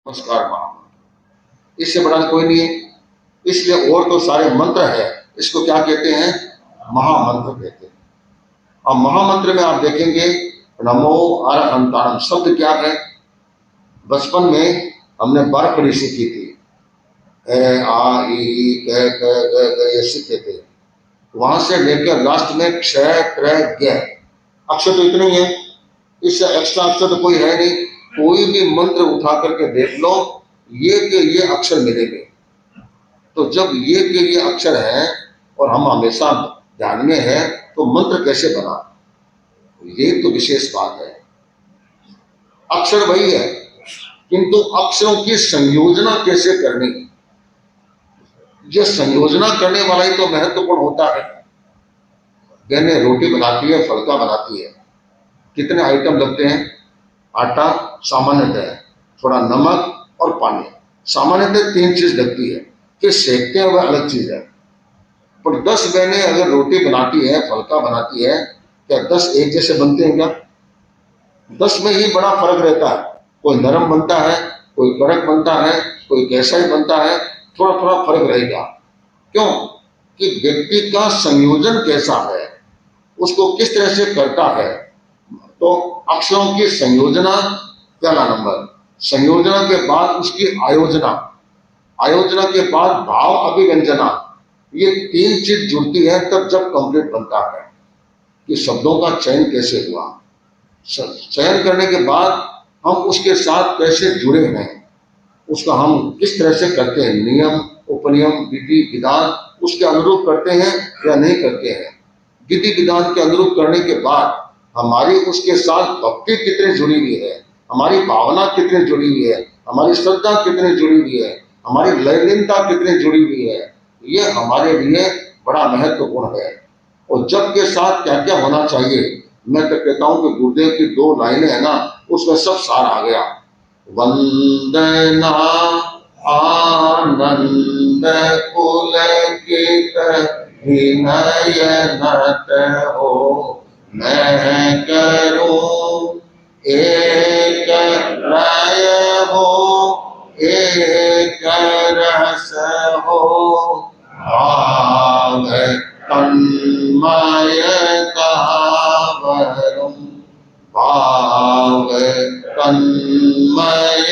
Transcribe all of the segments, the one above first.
नमस्कार महामंत्र, इससे बड़ा कोई नहीं है। इसलिए और तो सारे मंत्र है, इसको क्या कहते हैं? महामंत्र कहते हैं। अब महामंत्र में आप देखेंगे नमो अरहंताणम शब्द क्या है? बचपन में हमने बारहवीं सीखी थी, ए आ ई क ख ग घ ये सीखे थे। वहां से लेकर लास्ट में क्षय क्रय ज्ञ अक्षर तो इतने ही है, इससे एक्स्ट्रा अक्षर तो कोई है नहीं। कोई भी मंत्र उठा करके देख लो, ये के ये अक्षर मिलेंगे। तो जब ये के ये अक्षर है और हम हमेशा ध्यान में है, तो मंत्र कैसे बना? ये तो विशेष बात है। अक्षर वही है, किंतु अक्षरों की संयोजना कैसे करनी, ये संयोजना करने वाला ही तो महत्वपूर्ण होता है। बहनें रोटी बनाती है, फलका बनाती है, कितने आइटम लगते हैं? आटा सामान्यतः, थोड़ा नमक और पानी, सामान्यतः 3 चीज लगती है। फिर सेकते हैं वह अलग चीज है। पर 10 बहनें अगर रोटी बनाती है, फलका बनाती है, क्या 10 एक जैसे बनते हैं क्या? 10 में ही बड़ा फर्क रहता है। कोई नरम बनता है, कोई कड़क बनता है, कोई कैसा ही बनता है, थोड़ा थोड़ा फर्क रहेगा। क्यों? कि व्यक्ति का संयोजन कैसा है, उसको किस तरह से करता है। तो अक्षरों की संयोजना पहला नंबर, संयोजना के बाद उसकी आयोजना, आयोजना के बाद भाव अभिव्यंजना, ये 3 चीज जुड़ती है तब जब कंप्लीट बनता है। कि शब्दों का चयन कैसे हुआ, चयन करने के बाद हम उसके साथ कैसे जुड़े हैं, उसका हम किस तरह से करते हैं, नियम उपनियम विधि विधान उसके अनुरूप करते हैं या नहीं करते हैं। विधि विधान के अनुरूप करने के बाद हमारी उसके साथ भक्ति कितनी जुड़ी हुई है, हमारी भावना कितनी जुड़ी हुई है, हमारी श्रद्धा कितनी जुड़ी हुई है, हमारी लयलीनता कितनी जुड़ी हुई है, ये हमारे लिए बड़ा महत्वपूर्ण है। और जब के साथ क्या क्या होना चाहिए, मैं तो कहता हूं कि गुरुदेव की 2 लाइनें है ना, उसमें सब सार आ गया। वंदना आनंद पुलकित विनयनत हो, मैं करूं एक लय हो, एक रस हो, भाव तन्मय कहावरुं, भाव तन्मय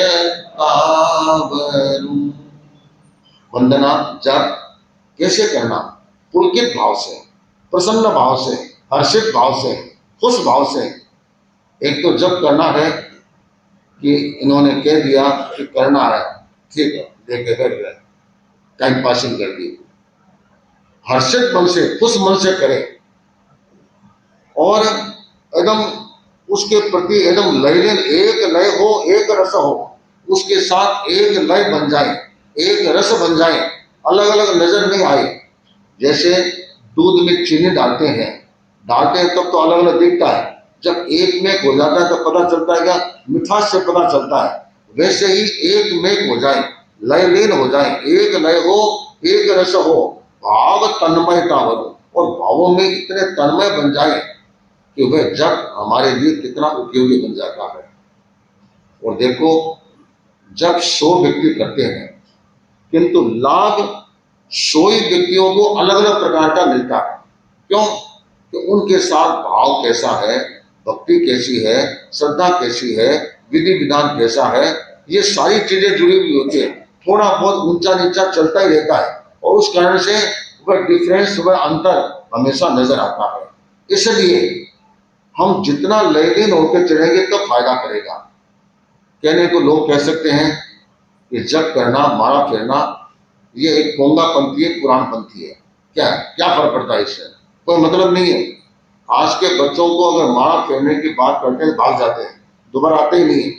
कहावरुं। वंदना जप कैसे करना? पुलकित भाव से, प्रसन्न भाव से, हर्षित भाव से, खुश भाव से। एक तो जब करना है कि इन्होंने कह दिया कि करना है, ठीक है, देखे कर गए, टाइम पासिंग कर दी। हर्षित मन से, खुश मन से करें और एकदम उसके प्रति एकदम लयलीन, एक लय हो, एक रस हो, उसके साथ एक लय बन जाए, एक रस बन जाए, अलग अलग नजर नहीं आए। जैसे दूध में चीनी डालते हैं तब तो अलग अलग दिखता है, जब एक मेघ हो जाता है तो पता चलता है, क्या मिठास से पता चलता है। वैसे ही एक मेघ हो जाए, लयलीन हो जाए, एक लय हो, एक रस हो, भाव तन्मयता हो, और भावों में इतने तन्मय बन जाए कि वह जब हमारे लिए कितना उपयोगी बन जाता है। और देखो, जब 100 व्यक्ति करते हैं, किंतु लाभ 100 ही व्यक्तियों को अलग अलग प्रकार का मिलता है। क्यों? कि उनके साथ भाव कैसा है, भक्ति कैसी है, श्रद्धा कैसी है, विधि विधान कैसा है, ये सारी चीजें जुड़ी हुई होती है। थोड़ा बहुत ऊंचा नीचा चलता ही रहता है, और उस कारण से वह डिफरेंस, वह अंतर हमेशा नजर आता है। इसलिए हम जितना लयलीन होकर चलेंगे तब फायदा करेगा। कहने को लोग कह सकते हैं कि जब करना, मारा फेरना, ये एक पोंगा पंथी है, पुराण पंथी है, क्या क्या फर्क पड़ता है इससे? कोई मतलब नहीं है। आज के बच्चों को अगर मारा फेरने की बात करते हैं, भाग जाते हैं, दोबारा आते ही नहीं।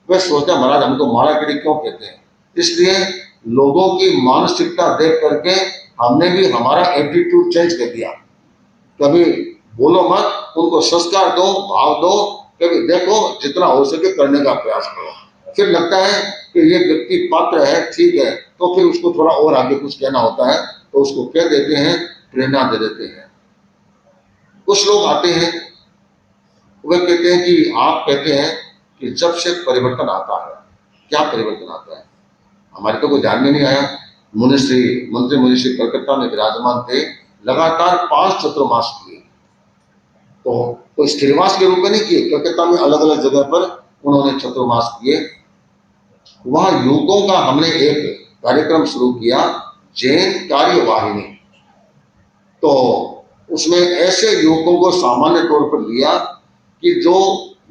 वे सोचते हैं महाराज हमको मारा गिरी क्यों कहते हैं। इसलिए लोगों की मानसिकता देख करके हमने भी हमारा एटीट्यूड चेंज कर दिया। कभी बोलो मत, उनको संस्कार दो, भाव दो, कभी देखो जितना हो सके करने का प्रयास करो। फिर लगता है कि ये व्यक्ति पात्र है, ठीक है, तो फिर उसको थोड़ा और आगे कुछ कहना होता है, तो उसको कह देते हैं, प्रेरणा दे देते हैं। कुछ लोग आते हैं, वे कहते हैं कि आप कहते हैं कि जब से परिवर्तन आता है, क्या परिवर्तन आता है? हमारे तो कोई ध्यान में नहीं आया। मंत्री मुनिश्री कलकत्ता में विराजमान थे, लगातार 5 चतुर्मास किए। तो कोई स्थिरवास के रूप में नहीं किए, कलकत्ता में अलग अलग जगह पर उन्होंने चतुर्मास किए। वहां युवकों का हमने एक कार्यक्रम शुरू किया, जैन कार्यवाहिनी। तो उसमें ऐसे युवकों को सामान्य तौर पर लिया कि जो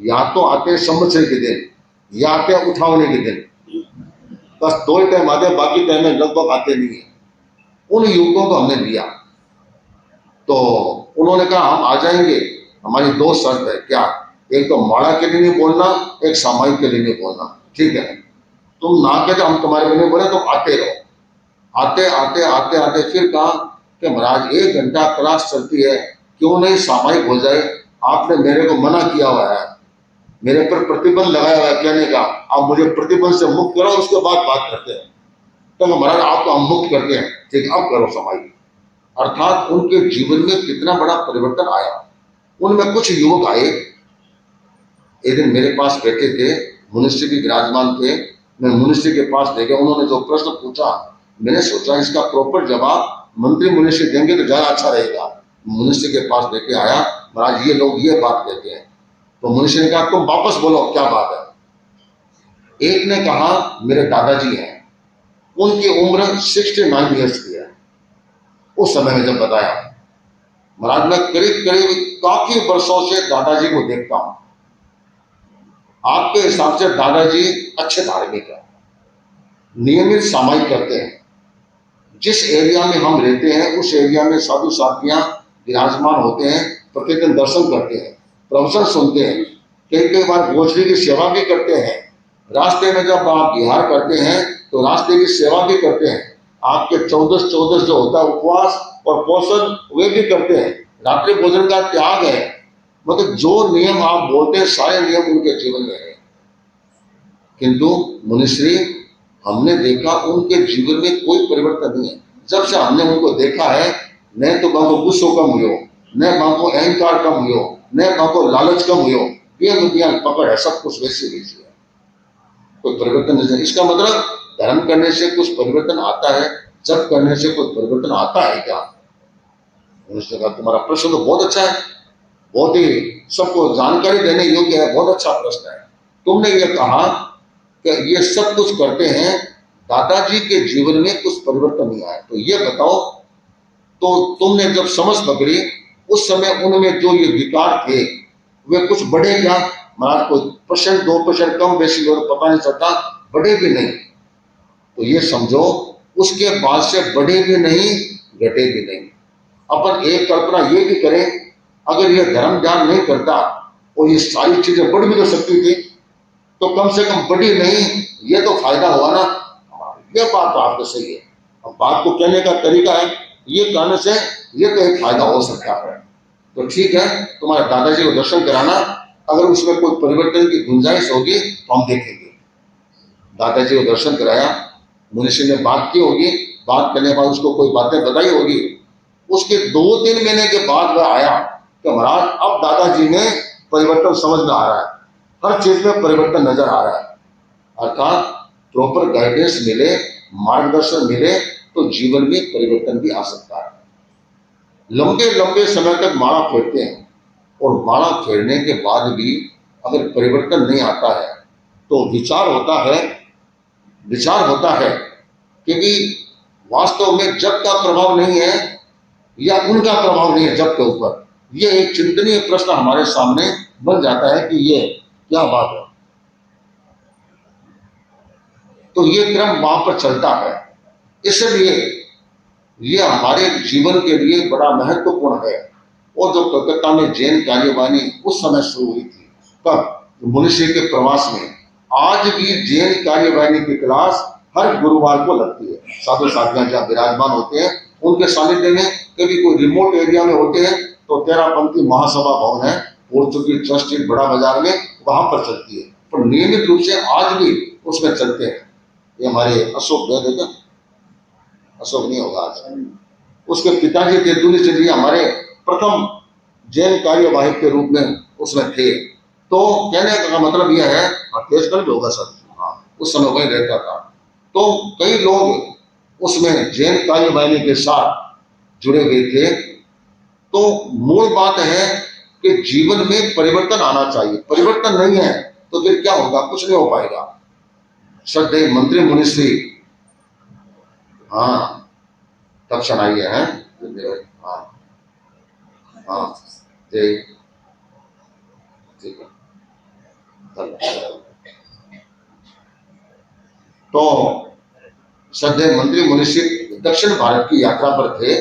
या तो आते संवत्सर के दिन या आते उठावने के दिन, बस 2 टाइम आते, बाकी टाइम में लगभग आते नहीं है। उन युवकों को हमने लिया। तो उन्होंने कहा हम आ जाएंगे, हमारी 2 शर्त है। क्या? एक तो माड़ा के लिए नहीं बोलना, एक सामायिक के लिए नहीं बोलना। ठीक है, तुम ना कहते हम तुम्हारे लिए नहीं बोले, तुम आते रहो। आते आते आते आते फिर कहा कि महाराज 1 घंटा क्लास चलती है, क्यों नहीं सामायिक हो जाए? आपने मेरे को मना किया हुआ है, मेरे पर प्रतिबंध लगाया हुआ है कहने का, आप मुझे प्रतिबंध से मुक्त करो, उसके बाद बात करते हैं। तो महाराज आपको हम मुक्त करते हैं, ठीक है, अब करो सामायिक। अर्थात उनके जीवन में कितना बड़ा परिवर्तन आया। उनमें कुछ युवक आए, एक दिन मेरे पास बैठे थे, मुनिश्री भी विराजमान थे। मैं मुनिश्री के पास ले गया। उन्होंने जो प्रश्न पूछा, मैंने सोचा इसका प्रॉपर जवाब मंत्री मुनिश्री देंगे तो ज्यादा अच्छा रहेगा। मुनिश्री के पास लेके आया, महाराज ये लोग ये बात कहते हैं। तो मुनिश्री ने कहा तुम वापस बोलो क्या बात है। एक ने कहा मेरे दादाजी हैं, उनकी उम्र 69 ईयर्स की है। उस समय में जब बताया, महाराज मैं करीब करीब काफी वर्षों से दादाजी को देखता हूं। आपके हिसाब से दादाजी अच्छे धार्मिक है, नियमित सामायिक करते हैं। जिस एरिया में हम रहते हैं उस एरिया में साधु साधियां विराजमान होते हैं, प्रतिदिन दर्शन करते हैं, प्रवचन सुनते हैं, कई कई बार गोचरी की सेवा भी करते हैं। रास्ते में जब आप विहार करते हैं तो रास्ते की सेवा भी करते हैं। आपके 14 जो होता है उपवास और पोषण वे भी करते हैं। रात्रि भोजन का त्याग है। मतलब जो नियम आप बोलते हैं सारे नियम उनके जीवन में है। किंतु मुनिश्री हमने देखा उनके जीवन में कोई परिवर्तन नहीं है। जब से हमने उनको देखा है, न तो बाको गुस्सो कम हुयो, न बाको अहंकार कम हुयो, न बाको लालच कम हुयो। ये मुद्दियां पकड़ है, सब कुछ वैसे वैसे है, कोई परिवर्तन नहीं। इसका मतलब धर्म करने से कुछ परिवर्तन आता है, जब करने से कोई परिवर्तन आता है क्या? उन्होंने कहा तुम्हारा प्रश्न तो बहुत अच्छा है, बहुत ही सबको जानकारी देने योग्य है, बहुत अच्छा प्रश्न है। तुमने ये कहा कि ये सब कुछ करते हैं, दादाजी के जीवन में कुछ परिवर्तन नहीं आया, तो ये बताओ, तो तुमने जब समझ पकड़ी उस समय उनमें जो ये विकार थे वे कुछ बढ़े क्या? महाराज कोई 1% 2% कम बेसी हो तो पता नहीं चलता, बढ़े भी नहीं। तो ये समझो उसके बाद से बढ़े भी नहीं, घटे भी नहीं। अपन एक कल्पना ये भी करें, अगर ये धर्म ज्ञान नहीं करता और ये सारी चीजें बढ़ भी तो सकती थी, तो कम से कम बढ़ी नहीं, ये तो फायदा हुआ ना। ये बात तो आपको सही है। अब बात को कहने का तरीका है, ये कहने से ये तो एक फायदा हो सकता है। तो ठीक है, तुम्हारे दादाजी को दर्शन कराना, अगर उसमें कोई परिवर्तन की गुंजाइश होगी तो हम देखेंगे। दादाजी को दर्शन कराया, मुनिश्री ने बात की होगी, बात करने के बाद उसको कोई बातें बताई होगी। उसके 2-3 महीने के बाद वह आया कि महाराज अब दादाजी में परिवर्तन समझ में आ रहा है, हर चीज में परिवर्तन नजर आ रहा है। अर्थात प्रॉपर गाइडेंस मिले, मार्गदर्शन मिले तो जीवन में परिवर्तन भी आ सकता है। लंबे लंबे समय तक माला फेरते हैं और माला फेरने के बाद भी अगर परिवर्तन नहीं आता है तो विचार होता है कि वास्तव में जब का प्रभाव नहीं है या उनका प्रभाव नहीं है जब के ऊपर। ये एक चिंतनीय प्रश्न हमारे सामने बन जाता है कि ये क्या बात है। तो ये क्रम वहां पर चलता है, इसलिए ये हमारे जीवन के लिए बड़ा महत्वपूर्ण है। और जो कलकत्ता में जैन कार्यवाहिनी उस समय शुरू हुई थी, तब मुनिश्री के प्रवास में, आज भी जैन कार्यवाहिनी की क्लास हर गुरुवार को लगती है। साधु साधियां जहाँ विराजमान होते हैं उनके सानिध्य में, कभी कोई रिमोट एरिया में होते हैं तो 13पंथी महासभा भवन है पोर्चुगीज ट्रस्ट स्ट्रीट बड़ा बाजार में, वहां पर चलती है। पर नियमित रूप से आज भी उसमें चलते हैं। ये हमारे अशोक गए थे, अशोक नहीं होगा आज, उसके पिताजी थे दूलीचंद जी, हमारे प्रथम जैन कार्यवाहक के रूप में उसमें थे। तो कहने का मतलब यह है, केस कर भी होगा सर, हाँ उस समय वहीं रहता था। तो कई लोग उसमें जैन कायवानी के साथ जुड़े हुए थे। तो मूल बात है कि जीवन में परिवर्तन आना चाहिए। परिवर्तन नहीं है तो फिर क्या होगा? कुछ नहीं हो पाएगा। श्रद्धेय मंत्री मुनिश्री, हाँ तक्षण आइए हैं। हाँ हाँ जय, ठीक है। तो श्रद्धेय मंत्री मुनिश्री दक्षिण भारत की यात्रा पर थे।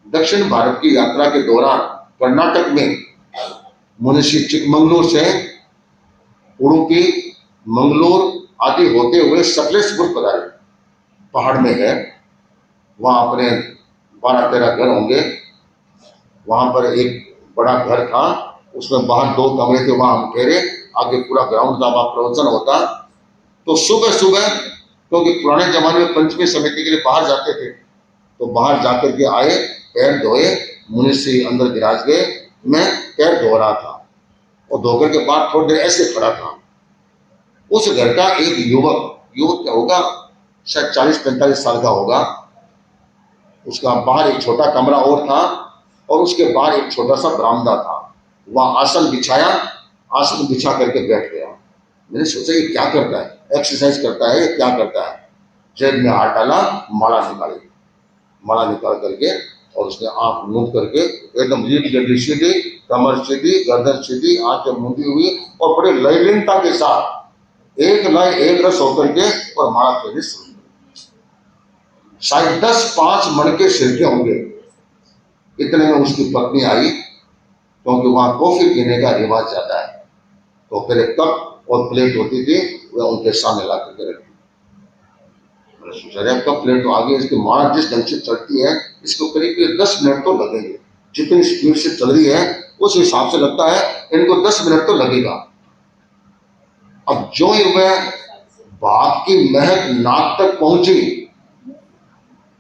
दक्षिण भारत की यात्रा के दौरान कर्नाटक में मुनिश्री चिकमंगलूर से उडुपी, मंगलोर आदि होते हुए सकलेशपुर पधारे। पहाड़ में है, वहां अपने 12-13 घर होंगे। वहां पर एक बड़ा घर था, उसमें बाहर 2 कमरे थे, वहां हम ठहरे। आगे पूरा ग्राउंड था, वहां प्रवचन होता। तो सुबह सुबह, क्योंकि पुराने जमाने में पंचमी समिति के लिए बाहर जाते थे, तो बाहर जाकर के आए, पैर धोए, मुनिश्री अंदर विराज गए। मैं पैर धो रहा था और धोकर के बाद थोड़ी देर ऐसे खड़ा था। उस घर का एक युवक क्या होगा, शायद 40-45 साल का होगा। उसका बाहर एक छोटा कमरा और था और उसके बाहर एक छोटा सा बरामदा था। वहां आसन बिछाया, आसन बिछा करके बैठ गया। मैंने सोचा ये क्या करता है, एक्सरसाइज करता है, ये क्या करता है। जेब में हाथ डाला, माला निकाली, माला निकाल करके और उसने आंख मूंद करके एकदम रीढ़ गड्डी सीधी, कमर सीधी, गर्दन सीधी, आंखें मूंदी हुई और बड़े लयलीनता के साथ एक लय एक रस होकर के और माला फेरनी शुरू। शायद 10-5 मणके सिरके होंगे। इतने में उसकी पत्नी आई, क्योंकि वहां कॉफी पीने का रिवाज ज्यादा है। तो पहले कप और प्लेट होती थी, वह उनके सामने ला करके रखी। मैंने सोचा कप प्लेट तो आगे, इसकी माला जिस ढंग से चढ़ती है, इसको करीब 10 मिनट तो लगेंगे। जितनी स्पीड से चल रही है उस हिसाब से लगता है इनको 10 मिनट तो लगेगा। अब जो ही वह भाप की महक नाक तक पहुंची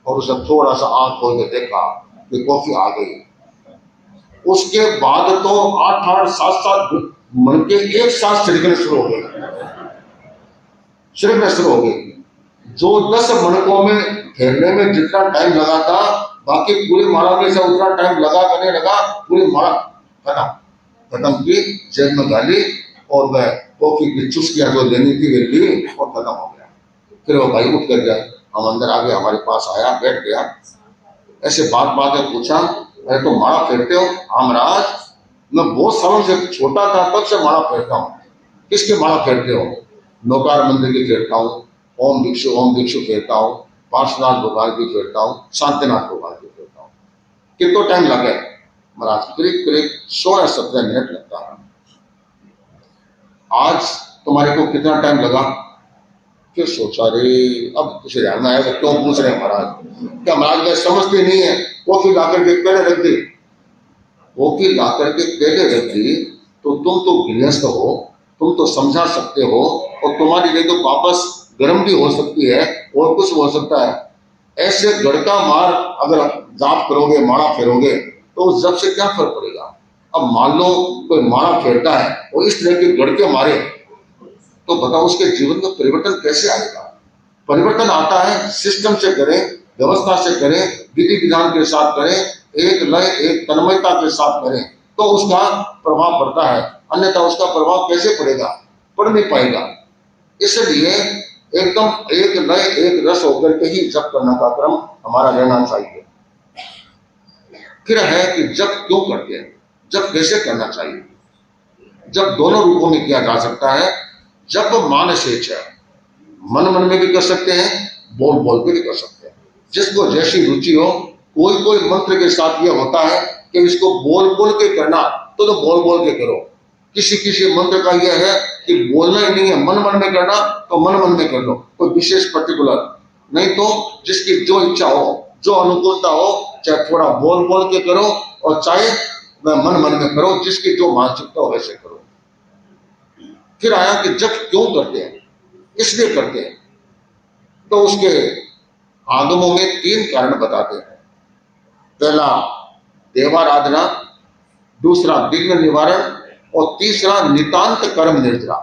और उसने थोड़ा सा आंख खोल के देखा कि कॉफी आ गई। उसके बाद तो 8-8, 7-7 मणके एक साथ छिड़कने शुरू हो गए, छिड़कने शुरू हो गए। जो 10 मणकों में फेरने में जितना टाइम लगा था, बाकी पूरी माला में से उतना टाइम लगा करने लगा। पूरी माला खत्म की, जेब में डाली और वह कॉफी की चुस्कियां जो लेनी थी वे ली और खत्म हो गया। फिर वो भाई उठ कर गया, हम अंदर आ गए, हमारे पास आया, बैठ गया। ऐसे बात में पूछा, अरे तो माला फेरते हो? हाँ महाराज, मैं बहुत सालों से, छोटा था तब से माला फेरता हूँ। किसकी माला फेरते हो? नौकार मंदिर की फेरता हूँ, ओम भिक्षु फेरता हूँ, पार्श्वनाथ भगवान की फेरता हूँ, शांतिनाथ भगवान की फेरता हूँ। कितना टाइम लगे? महाराज करीब 16-17 मिनट लगता है। आज तुम्हारे को कितना टाइम लगा? फिर सोचा, रे अब कुछ ध्यान में आएगा, क्यों पूछ रहे हैं महाराज? क्या महाराज मैं समझते नहीं है? कॉफी ला करके पहले रख दी, कॉफी ला करके पहले रख दी, तो तुम तो गृहस्थ हो, तुम तो समझा सकते हो, और तुम्हारी नहीं तो वापस गर्म भी हो सकती है और कुछ हो सकता है। ऐसे गड़का मार अगर जाप करोगे, माला फेरोगे, तो उस जब से क्या फर्क पड़ेगा? अब मान लो कोई माला फेरता है और इस तरह के गड़के मारे, तो बताओ उसके जीवन में परिवर्तन कैसे आएगा? परिवर्तन आता है सिस्टम से करें, व्यवस्था से करें, विधि विधान के साथ करें, एक लय एक तन्मयता के साथ करें, तो उसका प्रभाव पड़ता है। अन्यथा उसका प्रभाव कैसे पड़ेगा? पड़ नहीं पाएगा। इसलिए एकदम एक लय एक रस होकर के ही जप करने का क्रम हमारा रहना चाहिए। फिर है कि जप क्यों करते हैं, जप कैसे करना चाहिए? जप दोनों रूपों में किया जा सकता है। जप मानसेच है, मन मन में भी कर सकते हैं, बोल बोल के भी कर सकते हैं, जिसको जैसी रुचि हो। कोई कोई मंत्र के साथ यह होता है कि इसको बोल बोल के करना, तो बोल बोल के करो। किसी किसी मंत्र का यह है कि बोलना ही नहीं है, मन मन में करना, तो मन मन में कर लो, कोई विशेष पर्टिकुलर नहीं। तो जिसकी जो इच्छा हो, जो अनुकूलता हो, चाहे थोड़ा बोल बोल के करो और चाहे मन मन में करो, जिसकी जो मानसिकता हो वैसे करो। फिर आया कि जप क्यों करते हैं, इसलिए करते हैं। तो उसके आगमों में 3 कारण बताते हैं। पहला देवाराधना, दूसरा विघ्न निवारण और तीसरा नितांत कर्म निर्जरा।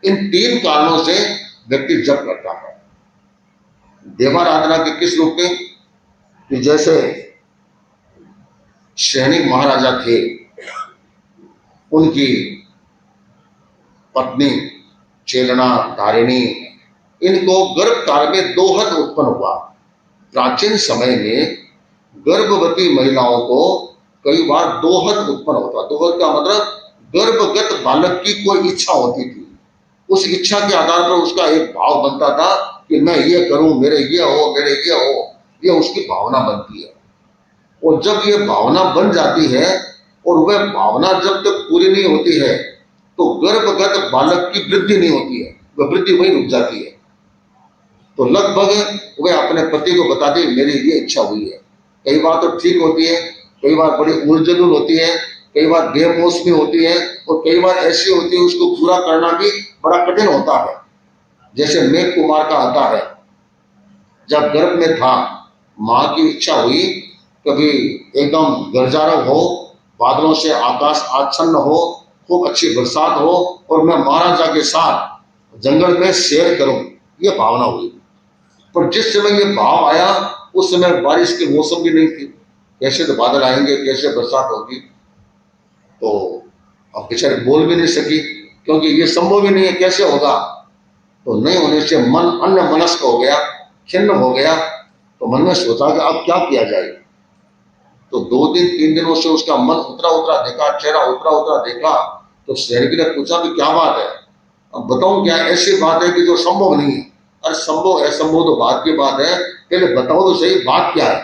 इन 3 कारणों से व्यक्ति जप करता है। देवाराधना के किस रूप में? कि जैसे सैनिक महाराजा थे, उनकी पत्नी चेलना धारिणी, इनको गर्भ काल में दोहत उत्पन्न हुआ। प्राचीन समय में गर्भवती महिलाओं को कई बार दोहत उत्पन्न होता। दोहत का मतलब गर्भगत बालक की कोई इच्छा होती थी, उस इच्छा के आधार पर उसका एक भाव बनता था कि मैं ये करूं, मेरे ये हो, मेरे ये हो, ये उसकी भावना बनती है। और जब ये भावना बन जाती है और वह भावना जब तक पूरी नहीं होती है तो गर्भगत बालक की वृद्धि नहीं होती है, वह वृद्धि वहीं रुक जाती है। तो लगभग वह अपने पति को बताती मेरी ये इच्छा हुई है। कई बार तो ठीक होती है, कई बार बड़ी उलझुल होती है, कई बार बेमौसमी होती है, और कई बार ऐसी होती है उसको पूरा करना भी बड़ा कठिन होता है। जैसे मेघ कुमार का आता है, जब गर्भ में था माँ की इच्छा हुई कभी एकदम गरजारव हो, बादलों से आकाश आच्छन्न हो, खूब अच्छी बरसात हो और मैं महाराजा के साथ जंगल में सैर करूं, ये भावना हुई। पर जिस समय ये भाव आया उस समय बारिश के मौसम भी नहीं थी, कैसे तो बादल आएंगे, कैसे बरसात होगी। तो अब बेचारे बोल भी नहीं सकी क्योंकि ये संभव ही नहीं है, कैसे होगा। तो नहीं होने से मन अन्य मनस्क हो गया, खिन्न हो गया। तो मन में सोचा कि अब क्या किया जाए। तो 2 दिन 3 दिनों से उसका मन उतरा उतरा देखा, चेहरा उतरा उतरा देखा। तो सैनिक ने पूछा कि क्या बात है? अब बताऊं क्या? ऐसी बात है कि जो संभव नहीं है। अरे संभव असंभव तो बात की बात है, पहले बताओ तो सही बात क्या है।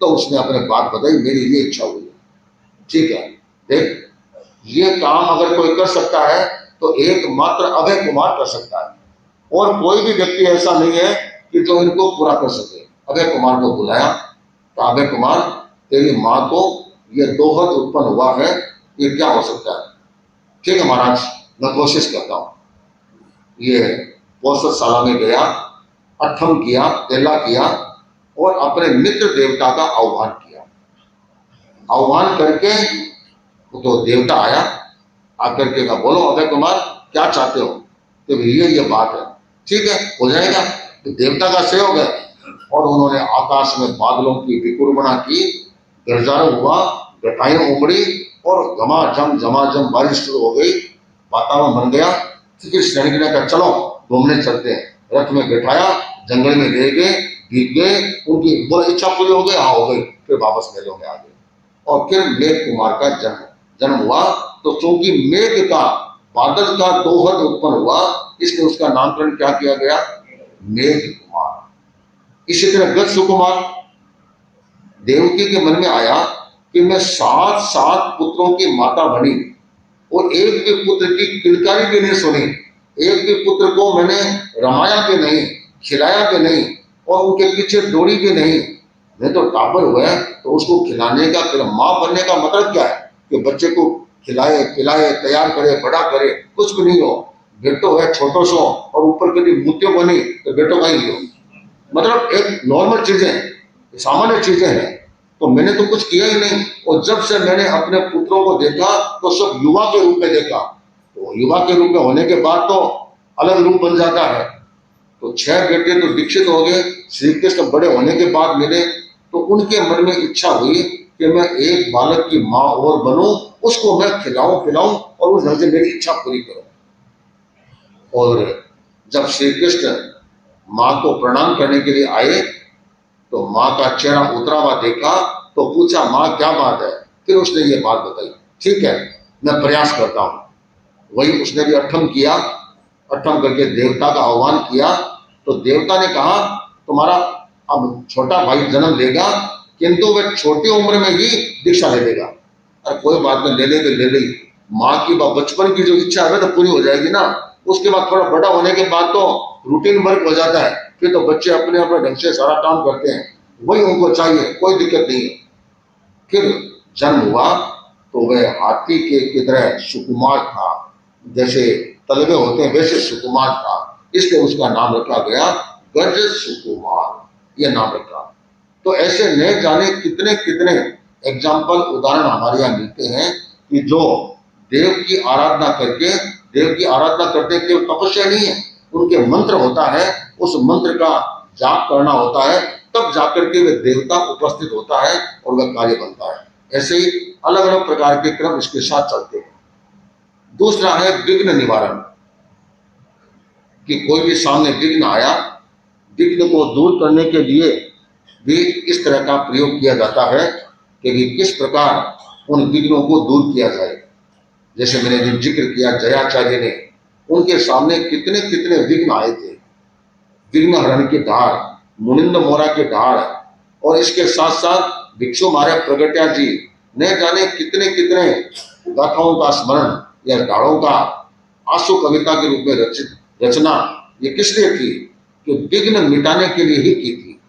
तो उसने अपने बात बताई, मेरी ये इच्छा हुई है। ठीक है, देख ये काम अगर कोई कर सकता है तो एकमात्र अभय कुमार कर सकता है, और कोई भी व्यक्ति ऐसा नहीं है कि जो इनको पूरा कर सके। अभय कुमार को बुलाया, तो अभय कुमार तेरी माँ को ये दोहत उत्पन्न हुआ है, ये क्या हो सकता है? ठीक है महाराज, मैं कोशिश करता हूँ। ये पौषधशाला में गया, अठम किया, तेला किया और अपने मित्र देवता का आह्वान किया। आह्वान करके तो देवता आया, आकर के कहा बोलो अभय कुमार क्या चाहते हो? तो ये बात है, ठीक है हो जाएगा। तो देवता का सहयोग है और उन्होंने आकाश में बादलों की विकुर्मणा की, गरजारा हुआ, घटाएं उमड़ी और झमाझम बारिश शुरू हो गई, वातावरण बन गया। फिर सैनिक ने कहा चलो घूमने चलते हैं। रथ में बैठाया, जंगल में ले गए, भीग गए, उनकी बोल इच्छा पूरी हो गई, हाँ हो गई। फिर वापस मेलों में आ गए और फिर मेघ कुमार का जन्म हुआ। तो चूंकि मेघ का बादल का दोहद उत्पन्न हुआ, इसलिए उसका नामकरण क्या किया गया? मेघ कुमार। इसी तरह गत सुकुमार, देवकी के मन में आया कि मैं 7 पुत्रों की माता बनी और एक भी पुत्र की किलकारी भी नहीं सुनी, एक भी पुत्र को मैंने रमाया भी नहीं, खिलाया भी नहीं और उनके पीछे दौड़ी भी नहीं। मैं तो टापर हुआ, तो उसको खिलाने का, फिर माँ बनने का मतलब क्या है कि बच्चे को खिलाए पिलाए, तैयार करे, बड़ा करे, कुछ भी नहीं हो। बेटो है छोटो सो और ऊपर कभी मूत्यो बनी तो बेटो का ही हो, मतलब एक नॉर्मल चीजें, सामान्य चीजें हैं। तो मैंने तो कुछ किया ही नहीं। और जब से मैंने अपने पुत्रों को देखा तो सब युवा के रूप में देखा। तो युवा के रूप में होने के बाद तो अलग रूप बन जाता है। तो 6 बेटे तो दीक्षित हो गए, श्री कृष्ण बड़े होने के बाद मिले। तो उनके मन में इच्छा हुई कि मैं एक बालक की माँ और बनूं, उसको मैं खिलाऊं पिलाऊं और उस ढंग से मेरी इच्छा पूरी करूं। और जब श्री कृष्ण माँ को प्रणाम करने के लिए आए तो माँ का चेहरा उतरा हुआ देखा, तो पूछा माँ क्या बात है? फिर उसने ये बात बताई, ठीक है मैं प्रयास करता हूं। वही उसने भी अठम किया, अठम करके देवता का आह्वान किया। तो देवता ने कहा तुम्हारा अब छोटा भाई जन्म लेगा, किंतु वह छोटी उम्र में ही दीक्षा ले लेगा। अरे कोई बात नहीं, ले ले तो ले ली। माँ की बचपन की जो इच्छा है तो पूरी हो जाएगी ना। उसके बाद थोड़ा बड़ा होने के बाद तो रूटीन वर्क हो जाता है, फिर तो बच्चे अपने अपने ढंग से सारा काम करते हैं, वही उनको चाहिए, कोई दिक्कत नहीं है। फिर जन्म हुआ तो वह हाथी की तरह सुकुमार था, जैसे तलवे होते हैं वैसे सुकुमार था, इसलिए उसका नाम रखा गया गज सुकुमार, यह नाम रखा। तो ऐसे न जाने कितने कितने एग्जाम्पल उदाहरण हमारे यहाँ मिलते हैं कि जो देव की आराधना करके देव की आराधना करते हैं, केवल तपस्या नहीं है, उनके मंत्र होता है, उस मंत्र का जाप करना होता है, तब जाकर के वे देवता उपस्थित होता है और वह कार्य बनता है। ऐसे ही अलग अलग प्रकार के क्रम इसके साथ चलते हैं। दूसरा है विघ्न निवारण, कि कोई भी सामने विघ्न आया, विघ्न को दूर करने के लिए भी इस तरह का प्रयोग किया जाता है कि किस प्रकार उन विघ्नों को दूर किया जाए। जैसे मैंने जो जिक्र किया जयाचार्य ने, उनके सामने कितने कितने विघ्न आए थे, विघ्न हरण की ढाल, मुनिंद मोरा के ढाल, और इसके साथ साथ भिक्षु मारे प्रगट्या जी न जाने कितने कितने गाथाओं का स्मरण या ढालों का आंसू कविता के रूप में रचना ये किस लिए की? कि विघ्न मिटाने के लिए ही की थी।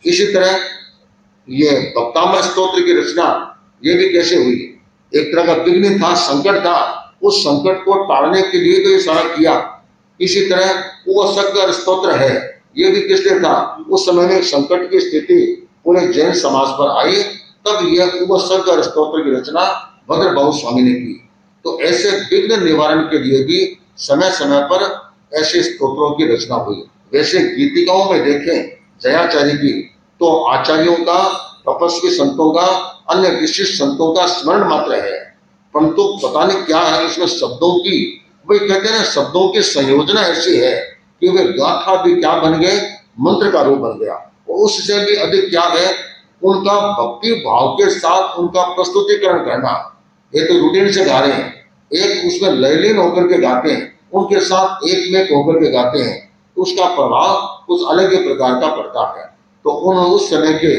इसी तरह ये भक्तामृत स्तोत्र की रचना ये भी कैसे हुई? एक तरह का विघ्न था, संकट था, उस संकट को टालने के लिए तो ये सारा किया। इसी तरह वो सग्गर स्तोत्र है, ये भी किस लिए था? उस समय में संकट की स्थिति पूरे जैन समाज पर आई, तब यह उपसर्ग स्तोत्र की रचना भद्रबाहु स्वामी ने की। तो ऐसे विघ्न निवारण के लिए भी समय समय पर ऐसे स्तोत्रों की रचना हुई। वैसे गीतिकाओं में देखें जयाचार्य की, तो आचार्यों का, तपस्वी संतों का, अन्य विशिष्ट संतों का स्मरण मात्र है, परंतु पता नहीं क्या है उसमें शब्दों की, वही कहते हैं ना, शब्दों की संयोजना ऐसी है कि वे गाथा भी क्या बन गए, मंत्र का रूप बन गया। उससे भी अधिक क्या है, उनका भक्ति भाव के साथ उनका प्रस्तुतिकरण करना। ये तो रूटीन से गा रहे हैं, एक उसमें लयलीन होकर के गाते हैं, उनके साथ एक में होकर के गाते हैं, तो उसका प्रभाव कुछ अलग ही प्रकार का पड़ता है। तो उस समय के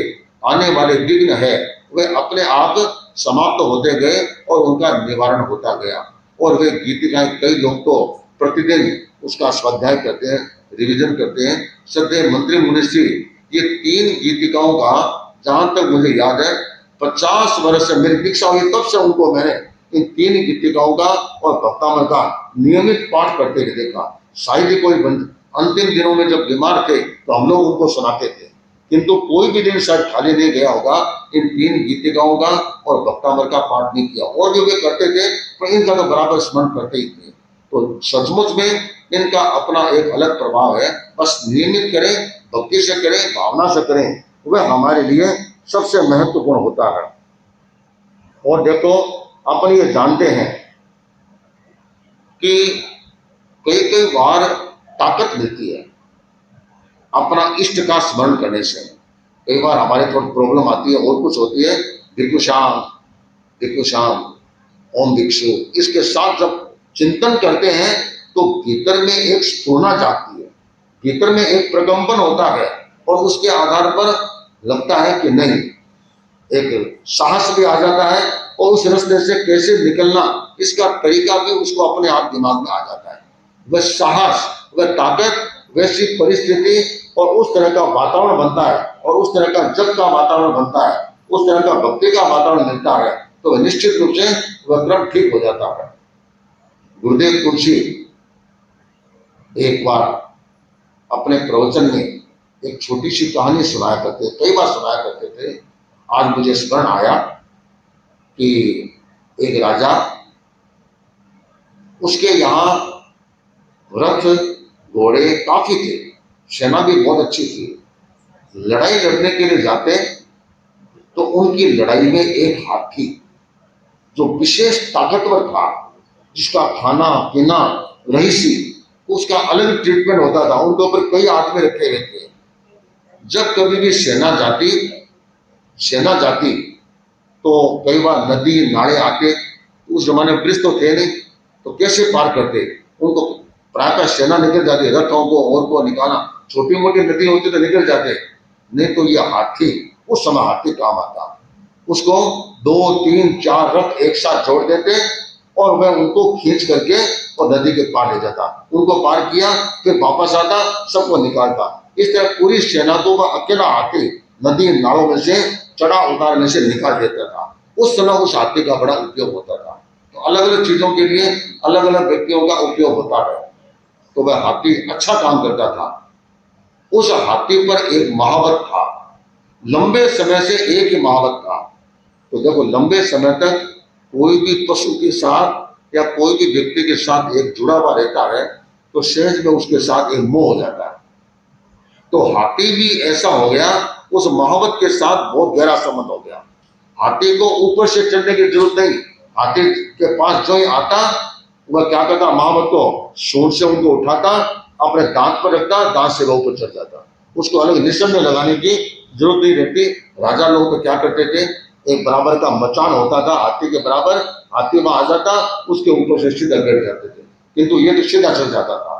आने वाले विघ्न है वे अपने आप समाप्त होते गए और उनका निवारण होता गया। और वे गीतिकाएं कई लोग तो प्रतिदिन उसका स्वाध्याय करते हैं, रिवीजन करते हैं। श्रद्धेय मंत्री मुनिषी ये 3 गीतिकाओं का, जहां तक मुझे याद है 50 वर्ष से मेरी दीक्षा हुई तब से उनको मैंने इन 3 गीतिकाओं का और भक्तामृत का नियमित पाठ करते हुए देखा। शायद ही कोई अंतिम दिनों में जब बीमार थे तो हम लोग उनको सुनाते थे, किंतु कोई भी दिन शायद खाली नहीं गया होगा इन 3 गीतिकाओं का और भक्तामृत का पाठ नहीं किया। और जो वे करते थे तो इनका तो बराबर स्मरण करते ही थे। तो सचमुच में इनका अपना एक अलग प्रभाव है। बस नियमित करें, भक्ति से करें, भावना से करें, वह हमारे लिए सबसे महत्वपूर्ण होता है। और देखो अपन ये जानते हैं कि कई कई बार ताकत मिलती है अपना इष्ट का स्मरण करने से। कई बार हमारे थोड़ी प्रॉब्लम आती है और कुछ होती है, भिक्षुशाम ओम भिक्षु, इसके साथ जब चिंतन करते हैं तो भीतर में एक स्फूर्णा जागती है, भीतर में एक प्रकंपन होता है, और उसके आधार पर लगता है कि नहीं, एक साहस भी आ जाता है, और उस रास्ते से कैसे निकलना इसका तरीका भी उसको अपने आप दिमाग में आ जाता है। वह साहस, वह ताकत, वैसी परिस्थिति और उस तरह का वातावरण बनता है, और उस तरह का जप का वातावरण बनता है, उस तरह का भक्ति का वातावरण मिलता है, तो निश्चित रूप से वह क्रम ठीक हो जाता है। गुरुदेव तुलसी एक बार अपने प्रवचन में एक छोटी सी कहानी सुनाया करते, कई बार सुनाया करते थे। आज मुझे स्मरण आया कि एक राजा, उसके यहाँ रथ घोड़े काफी थे, सेना भी बहुत अच्छी थी। लड़ाई लड़ने के लिए जाते तो उनकी लड़ाई में एक हाथी जो विशेष ताकतवर था, जिसका खाना पीना रहीसी उसका अलग ट्रीटमेंट होता था, उनके ऊपर कई आदमी रखे हुए थे। जब कभी भी सेना जाती तो कई बार नदी नाले आते, उस जमाने में ब्रिज तो थे नहीं, तो कैसे पार करते? उनको प्रायः सेना निकल जाती, रथों को और को निकालना, छोटी मोटी नदी होती तो निकल जाते, नहीं तो ये हाथी, उस समय हाथी काम आता। उसको 2, 3, 4 रथ एक साथ जोड़ देते और वह उनको खींच करके और नदी के पार ले जाता, उनको पार किया, फिर वापस आता, सबको निकालता। इस तरह पूरी सेना को वह अकेला हाथी नदी नालों में से चढ़ा उतार में से निकाल देता था। उस समय उस हाथी का बड़ा उपयोग होता था। तो अलग अलग चीजों के लिए अलग अलग व्यक्तियों का उपयोग होता है, तो वह हाथी अच्छा काम करता था। उस हाथी पर एक महावत था, लंबे समय से एक ही महावत था। तो देखो, लंबे समय तक कोई भी पशु के साथ या कोई भी व्यक्ति के साथ एक जुड़ा हुआ रहता है तो सहज में उसके साथ एक मोह हो जाता है। तो हाथी भी ऐसा हो गया, उस मोहब्बत के साथ बहुत गहरा संबंध हो गया। हाथी को ऊपर से चढ़ने की जरूरत नहीं, हाथी के पास जो ही आता वह क्या करता, मोहब्बत को सूंड से उनको उठाता, अपने दांत पर रखता, दांत से वो ऊपर चढ़ जाता। उसको अलग निशान में लगाने की जरूरत नहीं रहती। राजा लोग तो क्या करते थे, एक बराबर का मचान होता था हाथी के बराबर, हाथी वहां आ जाता, उसके ऊपर से सीधा गिर जाते थे, किंतु ये तो सीधा चल जाता था।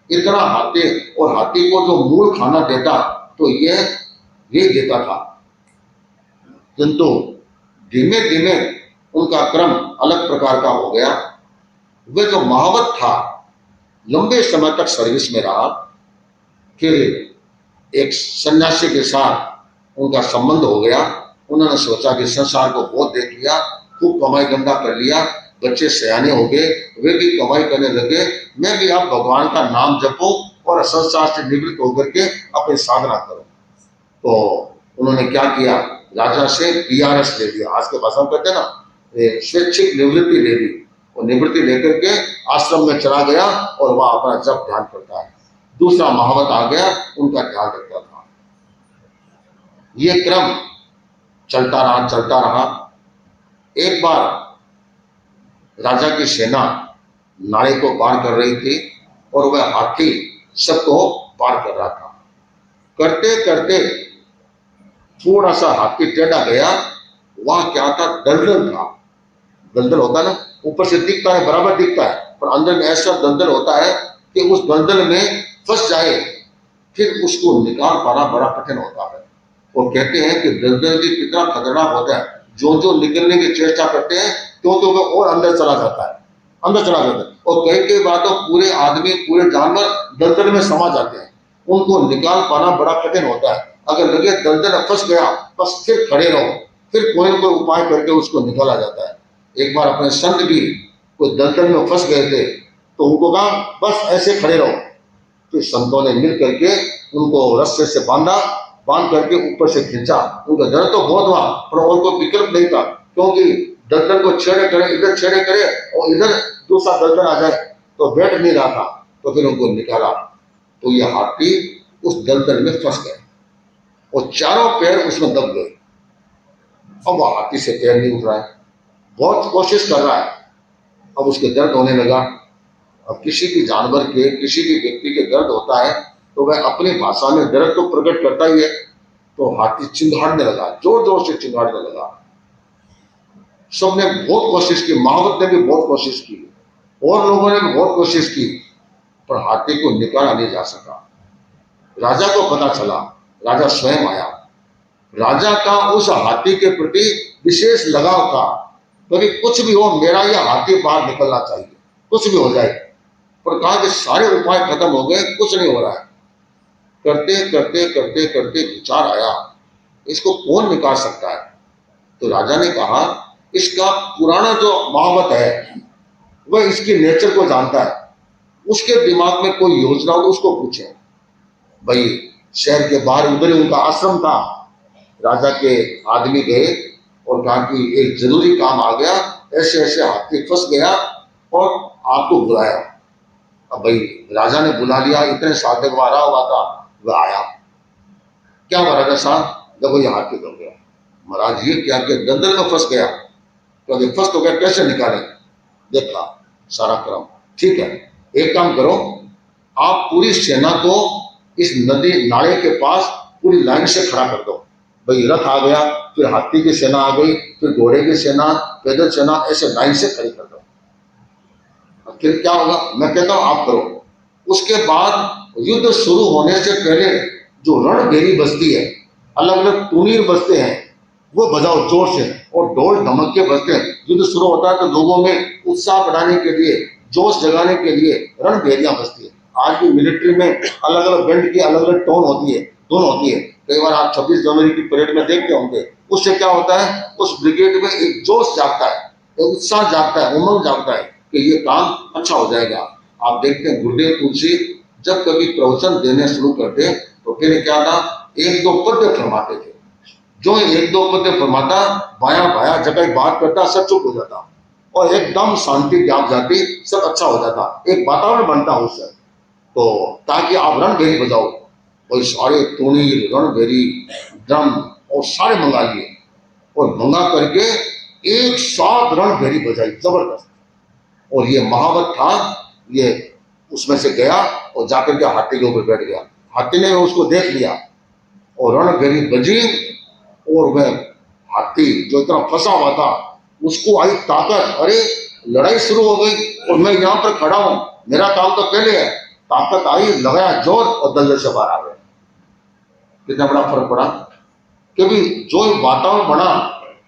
इतना हाथी, और हाथी को जो मूल खाना देता तो ये देता था, किंतु धीमे धीमे उनका क्रम अलग प्रकार का हो गया। वे जो मोहब्बत था लंबे समय तक सर्विस में रहा, फिर एक सन्यासी के साथ उनका संबंध हो गया। उन्होंने सोचा कि संसार को बहुत देख लिया, खूब कमाई धंधा कर लिया, बच्चे सयाने हो गए, वे भी कमाई करने लगे, मैं भी अब भगवान का नाम जपूं और संसार से निवृत्त होकर के अपनी साधना करूं। तो उन्होंने क्या किया, राजा से बीआरएस ले लिया, आज के भाषा में कहते हैं ना, स्वैच्छिक निवृत्ति ले ली, और निवृत्ति लेकर के आश्रम में चला गया और वह अपना जप ध्यान करता है। दूसरा मोहब्बत आ गया, उनका ध्यान रखता था। ये क्रम चलता रहा। एक बार राजा की सेना नाले को पार कर रही थी और वह हाथी सबको पार कर रहा था। करते करते थोड़ा सा हाथी टेढ़ा गया, वहां क्या था, दलदल था। दलदल होता है ना, ऊपर से दिखता है, बराबर दिखता है, पर अंदर में ऐसा दलदल होता है कि उस दलदल में फंस जाए फिर उसको निकाल पाना बड़ा कठिन होता है। वो कहते हैं कि दलदल भी कितना खतरनाक होता है, जो जो निकलने की चेष्टा करते हैं तो वो और अंदर चला जाता है, अंदर चला जाता है। और कई बार तो पूरे आदमी, पूरे जानवर दलदल में समा जाते हैं, उनको निकाल पाना बड़ा कठिन होता है। अगर लगे दलदल फंस गया, बस फिर खड़े रहो, फिर कोई न कोई उपाय करके उसको निकाला जाता है। एक बार अपने संत भी कोई दलदल में फंस गए थे, तो उनको कहा बस ऐसे खड़े रहो। तो संतों ने मिल करके उनको रस्से से बांध करके ऊपर से खींचा। उनका दर्द तो बहुत हुआ, पर और कोई विकल्प नहीं था, क्योंकि दलदल को छेड़े करे, इधर छेड़े करे और इधर दूसरा दलदल आ जाए तो बैठ नहीं रहा था। तो फिर उनको निकाला, तो ये हाथी उस दलदल में फंस गए और चारों पैर उसमें दब गए। अब वो हाथी से पैर नहीं उठ रहा है, बहुत कोशिश कर रहा है, अब उसके दर्द होने लगा। अब किसी भी जानवर के, किसी भी व्यक्ति के दर्द होता है तो वह अपनी भाषा में दर्द तो प्रकट करता ही है। तो हाथी चिंगाड़ने लगा, जोर जोर से चिंगाड़ने लगा। सबने बहुत कोशिश की, मोहब्बत ने भी बहुत कोशिश की और लोगों ने भी बहुत कोशिश की, पर हाथी को निकाला नहीं जा सका। राजा को पता चला, राजा स्वयं आया। राजा का उस हाथी के प्रति विशेष लगाव था, कभी कुछ भी हो मेरा यह हाथी बाहर निकलना चाहिए, कुछ भी हो जाए। पर कहा कि सारे उपाय खत्म हो गए, कुछ नहीं हो रहा है। करते करते करते करते विचार आया, इसको कौन निकाल सकता है। तो राजा ने कहा इसका पुराना जो मोहब्बत है वह इसकी नेचर को जानता है, उसके दिमाग में कोई योजना हो तो उसको पूछे। भाई शहर के बाहर उधर ही उनका आश्रम था। राजा के आदमी गए और कहा कि एक जरूरी काम आ गया, ऐसे ऐसे हाथी फंस गया और आपको बुलाया। अब भाई राजा ने बुला लिया, इतने साधक वारा हुआ था, वह आया। क्या हुआ राजा साहब, देखो ये हाथी दब गया। महाराज ये क्या कि दलदल में फंस गया, तो अगर फंस तो गया कैसे निकाले। देखा सारा क्रम ठीक है, एक काम करो, आप पूरी सेना को इस नदी नाले के पास पूरी लाइन से खड़ा कर दो। भाई रथ आ गया, फिर हाथी की सेना आ गई, फिर घोड़े की सेना, पैदल सेना, ऐसे लाइन से खड़ी कर दो। फिर क्या होगा, मैं कहता हूं आप करो। उसके बाद युद्ध शुरू होने से पहले जो रणभेरी बजती है, अलग अलग टूनीर बजते हैं, वो बजाओ जोर से, और ढोल ढमक के बजते हैं। युद्ध शुरू होता है तो लोगों में उत्साह बढ़ाने के लिए, जोश जगाने के लिए रणभेरियां बजती है। आज भी मिलिट्री में अलग अलग बैंड की अलग अलग टोन होती है, धुन होती है। कई बार आप 26 जनवरी की परेड में देखते होंगे, उससे क्या होता है, उस ब्रिगेड में एक जोश जागता है, एक उत्साह जागता है, उमंग जागता है कि ये काम अच्छा हो जाएगा। आप देखते हैं गुरुदेव तुलसी जब कभी प्रवचन देने शुरू करते तो फिर क्या था, एक दो पद्य फरमाते थे। जो एक दो पद्य फरमाता, बाया बाया जगह बात करता, सब चुप हो जाता। और एकदम शांति व्याप जाती, सब अच्छा हो जाता, एक वातावरण बनता उससे। तो ताकि आप रणभेरी बजाओ, और सारे तूणी रणभेरी ड्रम और सारे मंगा लिए, और मंगा करके एक साथ रणभेरी बजाई जबरदस्त। और ये महावत था, ये उसमें से गया और जाकर के हाथी के ऊपर बैठ गया। हाथी ने उसको देख लिया और रणभेरी बजी, और वह हाथी जो इतना फंसा हुआ था उसको आई ताकत, अरे लड़ाई शुरू हो गई और मैं यहाँ पर खड़ा हूं, मेरा काम तो पहले है। ताकत आई, लगाया जोर और दलदल से बाहर आ गया। कितना बड़ा फर्क पड़ा, क्योंकि जो वातावरण बना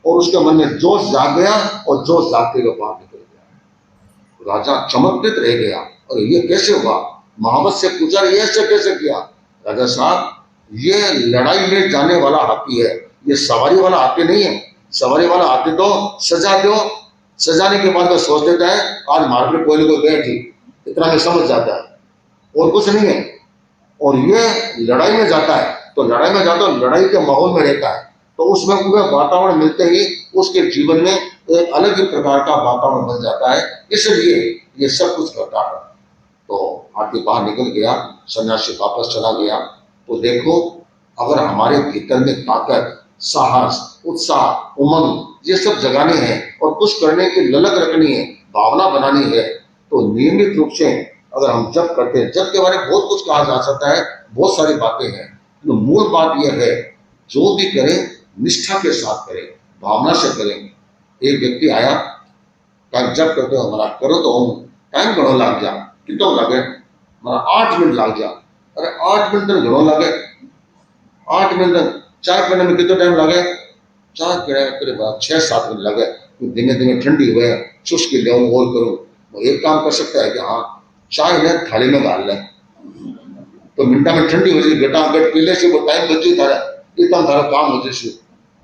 और उसके मन में जोश जाग गया, और जोश जागते हुए बाहर निकल गया। राजा चमत्कृत रह गया, और ये कैसे हुआ? महावत से पूछा, ये ऐसे कैसे किया? राजा साहब, ये लड़ाई में जाने वाला हाथी है, ये सवारी वाला हाथी नहीं है। सवारी वाला हाथी तो सजा दो, सजाने के बाद में सोच लेता है आज मार के कोई ना कोई बैठी, इतना में समझ जाता है, और कुछ नहीं है। और ये लड़ाई में जाता है, तो लड़ाई में जाता है, लड़ाई के माहौल में रहता है, तो उसमें पूरे वातावरण मिलते ही उसके जीवन में एक अलग ही प्रकार का वातावरण बन जाता है। इसलिए ये सब कुछ करता है। तो हाथी बाहर निकल गया, सन्यासी वापस चला गया। तो देखो, अगर हमारे भीतर में ताकत, साहस, उत्साह, उमंग ये सब जगाने हैं और कुछ करने की ललक रखनी है, भावना बनानी है, तो नियमित रूप से अगर हम जप करते हैं, जप के बारे में बहुत कुछ कहा जा सकता है, बहुत सारी बातें हैं, तो मूल बात यह है, जो भी करें निष्ठा के साथ करें, भावना से करें। एक व्यक्ति आया, कहा जप करते हो हमारा करो, तो टाइम घणो लग जा, कितना लगे? 8 मिनट लग जा। अरे 8 मिनट तक घणो लगे, 8 मिनट तक चाय पीने में कितना टाइम लगे? चाय पीने के बाद 6-7 मिनट लगे। धीमे धीमे ठंडी हुए, चुस्की ले और करो। एक काम कर सकता है कि हाँ, चाय ने थाली में डाल ले, तो मिनटा में ठंडी हो जाएगी, बेटा बेट पीले से वो टाइम बच जाता है, इतना सारा काम हो जाए।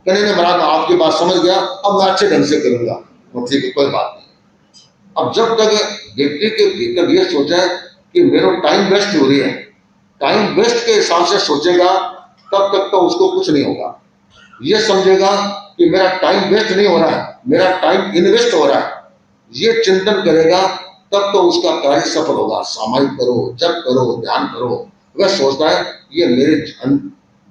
कहने ने महाराज आपकी बात समझ गया, अब मैं अच्छे ढंग से करूंगा। ठीक है, कोई बात नहीं। अब जब तक व्यक्ति के भीतर यह सोचा कि मेरा टाइम वेस्ट हो रही है, टाइम वेस्ट के हिसाब से सोचेगा, तब तक तो उसको कुछ नहीं होगा। ये समझेगा कि मेरा टाइम वेस्ट नहीं हो रहा है, मेरा टाइम इन्वेस्ट हो रहा है, ये चिंतन करेगा, तब तो उसका कार्य सफल होगा। सामायिक करो, जप करो, ध्यान करो। वह सोचता है ये मेरे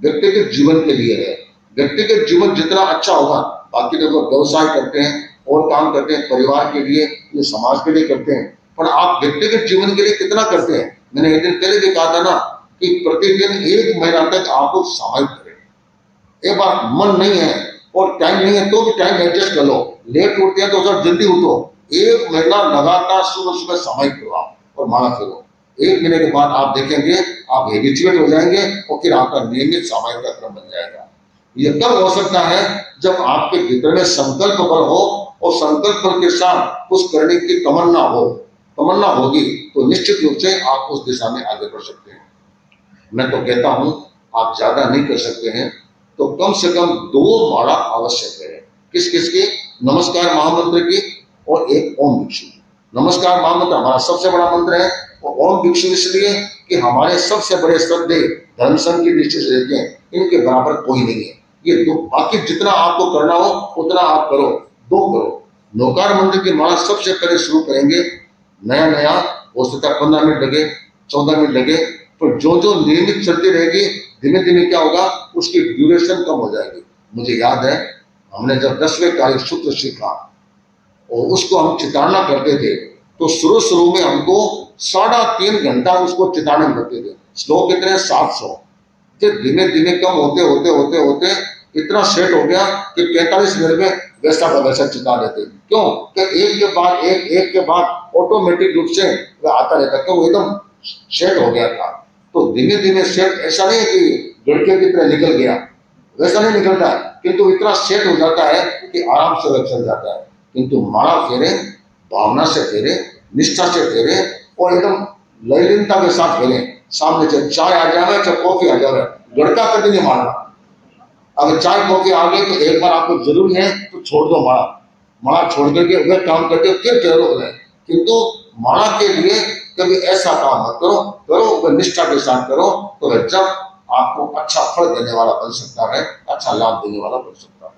व्यक्तिगत जीवन के लिए है। व्यक्तिगत जीवन जितना अच्छा होगा, बाकी देखो व्यवसाय करते हैं और काम करते हैं, परिवार के लिए, ये समाज के लिए करते हैं, पर आप व्यक्तिगत जीवन के लिए कितना करते हैं? मैंने एक दिन पहले भी कहा था ना कि प्रतिदिन 1 महीना तक आपको सामायिक करें। एक बार मन नहीं है और टाइम नहीं है तो भी टाइम एडजस्ट कर लो, लेट उठते हैं तो सर जल्दी उठो, 1 महीना लगातार सुबह सुबह सामायिक करो आप और माला फिरो। 1 महीने के बाद आप देखेंगे आप हैबिचुएट हो जाएंगे और फिर आपका नियमित सामायिक का क्रम बन जाएगा। ये तब हो सकता है जब आपके भीतर में संकल्प बल हो और संकल्प बल के साथ कुछ करने की तमन्ना हो। तमन्ना होगी तो निश्चित रूप से आप उस दिशा में आगे बढ़ सकते हैं। मैं तो कहता हूं आप ज्यादा नहीं कर सकते हैं तो कम से कम 2 माला अवश्य करें। किस किस की? नमस्कार महामंत्र की और एक ओम भिक्षु। नमस्कार महामंत्र हमारा सबसे बड़ा मंत्र है और ओम भिक्षु इसलिए कि हमारे सबसे बड़े श्रद्धेय धर्म संघ की दृष्टि से देखें, इनके बराबर कोई नहीं है। ये 2, बाकी जितना आपको करना हो उतना आप करो, 2 करो। नौकार मंत्र की माला सबसे पहले शुरू करेंगे, नया नया हो सकता है 15 मिनट लगे, 14 मिनट लगे, तो जो जो नियमित चलती रहेगी धीमे धीमे क्या होगा, उसकी ड्यूरेशन कम हो जाएगी। मुझे याद है हमने जब 10वें कार्य सूत्र सीखा और उसको हम चितारना करते थे, तो शुरू में हमको 3.5 घंटा उसको चितारना करते थे। श्लोक कितने? 700। फिर धीमे धीमे कम होते होते होते होते इतना सेट हो गया कि 45 मिनट में वैसा का वैसा चिता लेते। क्यों? कि एक के बाद एक के बाद ऑटोमेटिक रूप से वह आता रहता, क्यों? एकदम सेट हो गया था। तो धीमे धीमे सेट, ऐसा नहीं है कि लड़के की तरह निकल गया, वैसा नहीं निकलता है, किंतु इतना सेट हो जाता है कि आराम से वह चल जाता है। किंतु माला फेरे, भावना से फेरे, निष्ठा से फेरे और एकदम लयलीनता के साथ फेरे। सामने से चाय आ जाए चाहे कॉफी आ जाए, गड़का कभी नहीं मारना। अगर चाय कॉफी आ गई तो एक बार आपको जरूरी है तो छोड़ दो माला, माला छोड़ करके वह काम करके फिर फेरो हो जाए। किंतु माला के लिए कभी ऐसा काम मत करो, वह निष्ठा के साथ करो, तो वह जब आपको अच्छा फल देने वाला बन सकता है, अच्छा लाभ देने वाला बन सकता है।